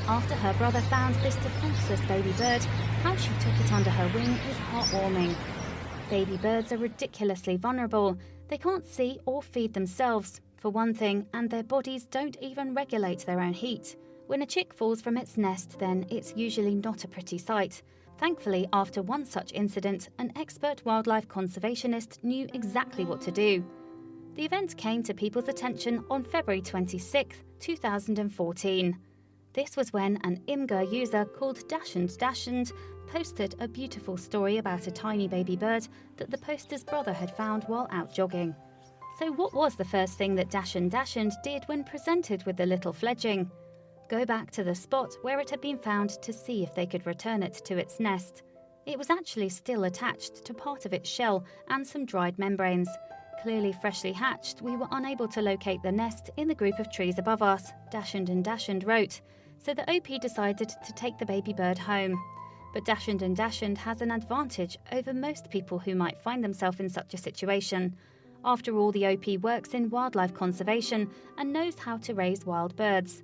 After her brother found this defenseless baby bird, how she took it under her wing is heartwarming. Baby birds are ridiculously vulnerable. They can't see or feed themselves, for one thing, and their bodies don't even regulate their own heat. When a chick falls from its nest, then it's usually not a pretty sight. Thankfully, after one such incident, an expert wildlife conservationist knew exactly what to do. The event came to people's attention on February 26, 2014. This was when an Imgur user called DachsUndDachshund posted a beautiful story about a tiny baby bird that the poster's brother had found while out jogging. So what was the first thing that DachsUndDachshund did when presented with the little fledgling? Go back to the spot where it had been found to see if they could return it to its nest. It was actually still attached to part of its shell and some dried membranes. Clearly freshly hatched, we were unable to locate the nest in the group of trees above us, DachsUndDachshund wrote, so the OP decided to take the baby bird home. But DachsUndDachshund has an advantage over most people who might find themselves in such a situation. After all, the OP works in wildlife conservation and knows how to raise wild birds.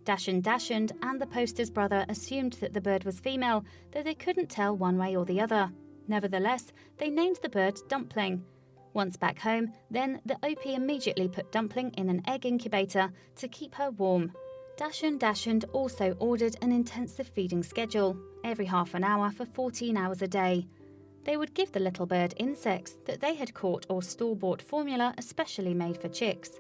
DachsUndDachshund and the poster's brother assumed that the bird was female, though they couldn't tell one way or the other. Nevertheless, they named the bird Dumpling. Once back home, then the OP immediately put Dumpling in an egg incubator to keep her warm. DachsUndDachshund also ordered an intensive feeding schedule, every half an hour for 14 hours a day. They would give the little bird insects that they had caught or store-bought formula especially made for chicks.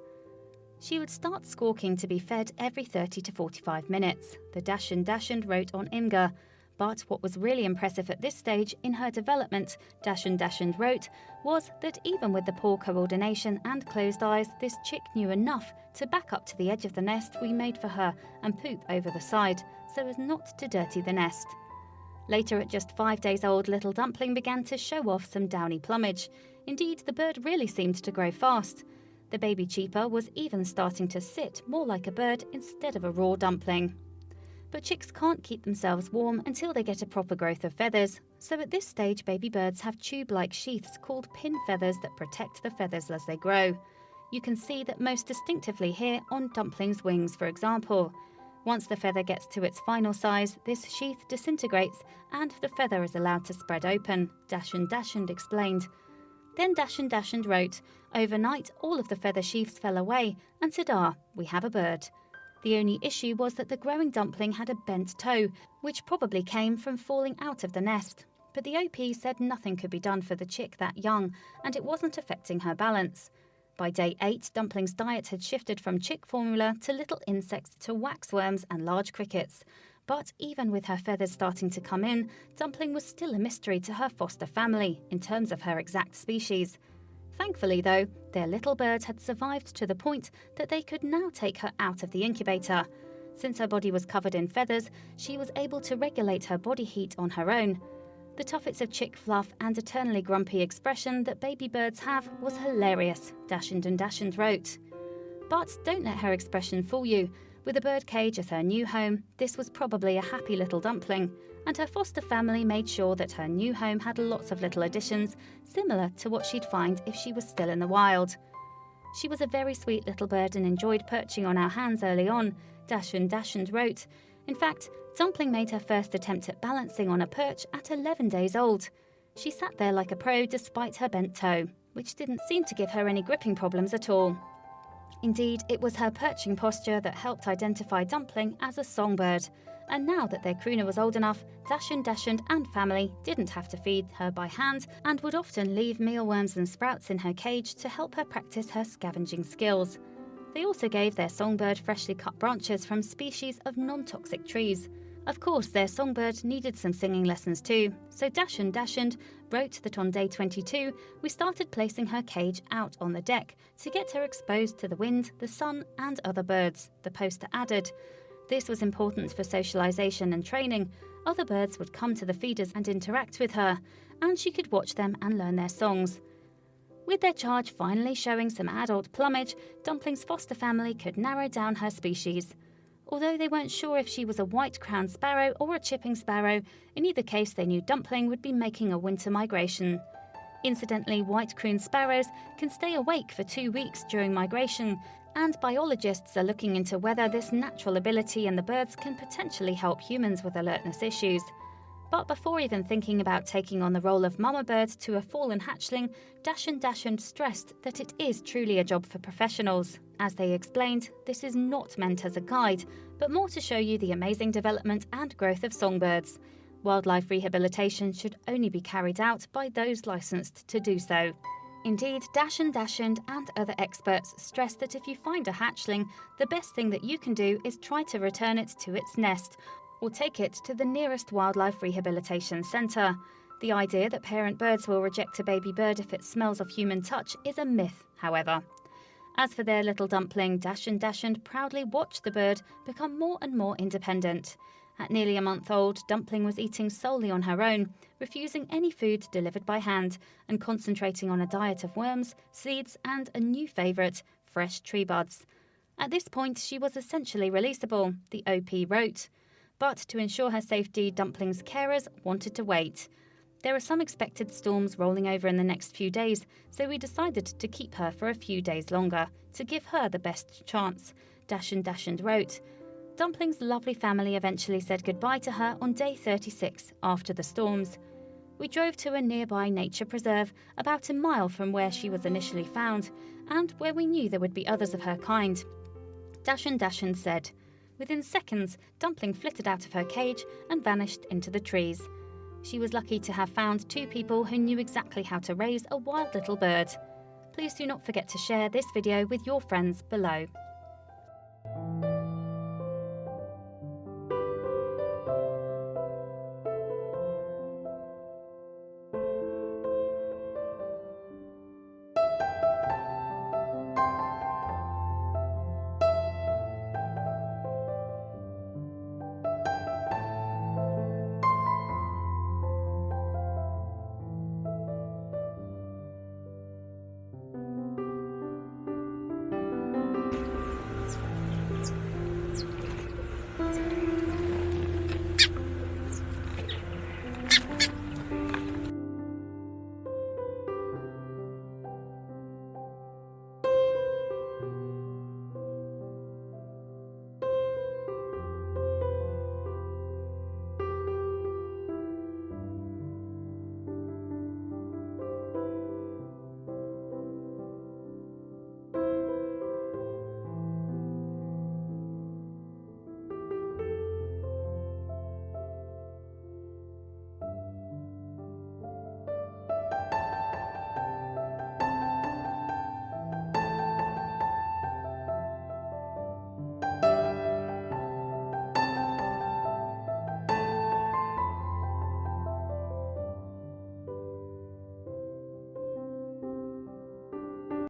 She would start squawking to be fed every 30 to 45 minutes, the DachsUndDachshund wrote on Imgur. But what was really impressive at this stage in her development, DachsUndDachshund wrote, was that even with the poor coordination and closed eyes, this chick knew enough to back up to the edge of the nest we made for her and poop over the side, so as not to dirty the nest. Later, at just 5 days old, little Dumpling began to show off some downy plumage. Indeed, the bird really seemed to grow fast. The baby cheeper was even starting to sit more like a bird instead of a raw dumpling. But chicks can't keep themselves warm until they get a proper growth of feathers, so at this stage baby birds have tube-like sheaths called pin feathers that protect the feathers as they grow. You can see that most distinctively here on Dumpling's wings, for example. Once the feather gets to its final size, this sheath disintegrates and the feather is allowed to spread open, DachsUndDachshund explained. Then DachsUndDachshund wrote, overnight all of the feather sheaths fell away and ta-da, we have a bird. The only issue was that the growing dumpling had a bent toe, which probably came from falling out of the nest. But the OP said nothing could be done for the chick that young, and it wasn't affecting her balance. By day 8, Dumpling's diet had shifted from chick formula to little insects to waxworms and large crickets. But even with her feathers starting to come in, Dumpling was still a mystery to her foster family in terms of her exact species. Thankfully, though, their little bird had survived to the point that they could now take her out of the incubator. Since her body was covered in feathers, she was able to regulate her body heat on her own. The tuffets of chick fluff and eternally grumpy expression that baby birds have was hilarious, DachsUndDachshund wrote. But don't let her expression fool you. With a birdcage as her new home, this was probably a happy little dumpling, and her foster family made sure that her new home had lots of little additions, similar to what she'd find if she was still in the wild. She was a very sweet little bird and enjoyed perching on our hands early on, DachsUndDachshund wrote. In fact, Dumpling made her first attempt at balancing on a perch at 11 days old. She sat there like a pro despite her bent toe, which didn't seem to give her any gripping problems at all. Indeed, it was her perching posture that helped identify Dumpling as a songbird. And now that their crooner was old enough, DachsUndDachshund and family didn't have to feed her by hand and would often leave mealworms and sprouts in her cage to help her practice her scavenging skills. They also gave their songbird freshly cut branches from species of non-toxic trees. Of course, their songbird needed some singing lessons too, so DachsUndDachshund wrote that on day 22, we started placing her cage out on the deck to get her exposed to the wind, the sun and other birds, the poster added. This was important for socialization and training. Other birds would come to the feeders and interact with her, and she could watch them and learn their songs. With their charge finally showing some adult plumage, Dumpling's foster family could narrow down her species. Although they weren't sure if she was a white-crowned sparrow or a chipping sparrow, in either case they knew Dumpling would be making a winter migration. Incidentally, white-crowned sparrows can stay awake for 2 weeks during migration, and biologists are looking into whether this natural ability in the birds can potentially help humans with alertness issues. But before even thinking about taking on the role of mama bird to a fallen hatchling, DachsUndDachshund stressed that it is truly a job for professionals. As they explained, this is not meant as a guide, but more to show you the amazing development and growth of songbirds. Wildlife rehabilitation should only be carried out by those licensed to do so. Indeed, DachsUndDachshund and other experts stress that if you find a hatchling, the best thing that you can do is try to return it to its nest, or take it to the nearest wildlife rehabilitation centre. The idea that parent birds will reject a baby bird if it smells of human touch is a myth, however. As for their little dumpling, DachsUndDachshund proudly watched the bird become more and more independent. At nearly a month old, Dumpling was eating solely on her own, refusing any food delivered by hand, and concentrating on a diet of worms, seeds, and a new favourite, fresh tree buds. At this point, she was essentially releasable, the OP wrote. But to ensure her safety, Dumpling's carers wanted to wait. There are some expected storms rolling over in the next few days, so we decided to keep her for a few days longer, to give her the best chance, DachsUndDachshund wrote. Dumpling's lovely family eventually said goodbye to her on day 36 after the storms. We drove to a nearby nature preserve about a mile from where she was initially found, and where we knew there would be others of her kind. DachsUndDachshund said. Within seconds, Dumpling flitted out of her cage and vanished into the trees. She was lucky to have found 2 people who knew exactly how to raise a wild little bird. Please do not forget to share this video with your friends below.